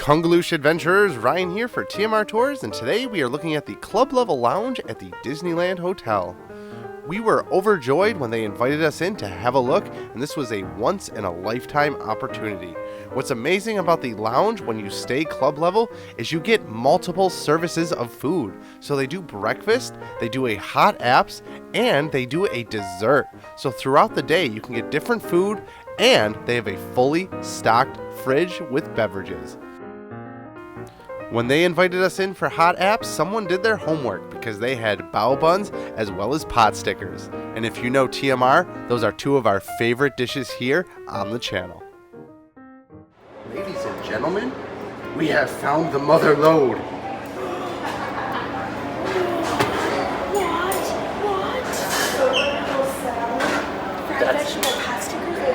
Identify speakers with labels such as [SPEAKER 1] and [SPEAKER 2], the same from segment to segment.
[SPEAKER 1] Kungaloosh adventurers, Ryan here for TMR Tours, and today we are looking at the club level lounge at the Disneyland Hotel. We were overjoyed when they invited us in to have a look, and this was a once in a lifetime opportunity. What's amazing about the lounge when you stay club level is you get multiple services of food. So they do breakfast, they do a hot apps, and they do a dessert. So throughout the day you can get different food, and they have a fully stocked fridge with beverages. When they invited us in for hot apps, someone did their homework because they had bao buns as well as pot stickers. And if you know TMR, those are two of our favorite dishes here on the channel. Ladies and gentlemen, we have found the mother lode.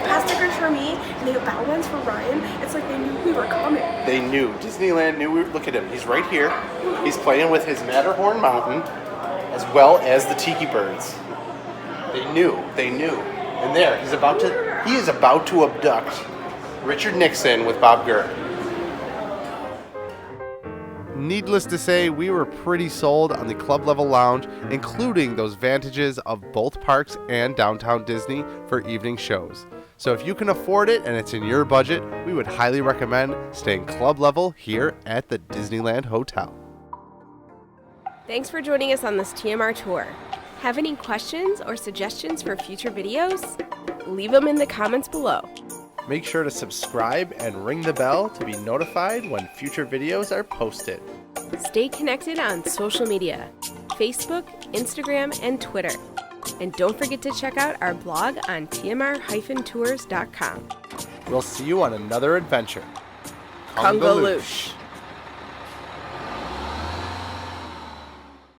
[SPEAKER 2] Pot stickers for me, and they have bao buns for Ryan. It's like they knew we were coming.
[SPEAKER 1] They knew. Disneyland knew. Look at him. He's right here. He's playing with his Matterhorn mountain as well as the tiki birds. They knew. They knew. And there, he is about to abduct Richard Nixon with Bob Gurr. Needless to say, we were pretty sold on the club level lounge, including those advantages of both parks and downtown Disney for evening shows. So if you can afford it and it's in your budget, we would highly recommend staying club level here at the Disneyland Hotel.
[SPEAKER 3] Thanks for joining us on this TMR tour. Have any questions or suggestions for future videos? Leave them in the comments below.
[SPEAKER 1] Make sure to subscribe and ring the bell to be notified when future videos are posted.
[SPEAKER 3] Stay connected on social media, Facebook, Instagram, and Twitter. And don't forget to check out our blog on tmr-tours.com.
[SPEAKER 1] We'll see you on another adventure.
[SPEAKER 3] Kungaloosh.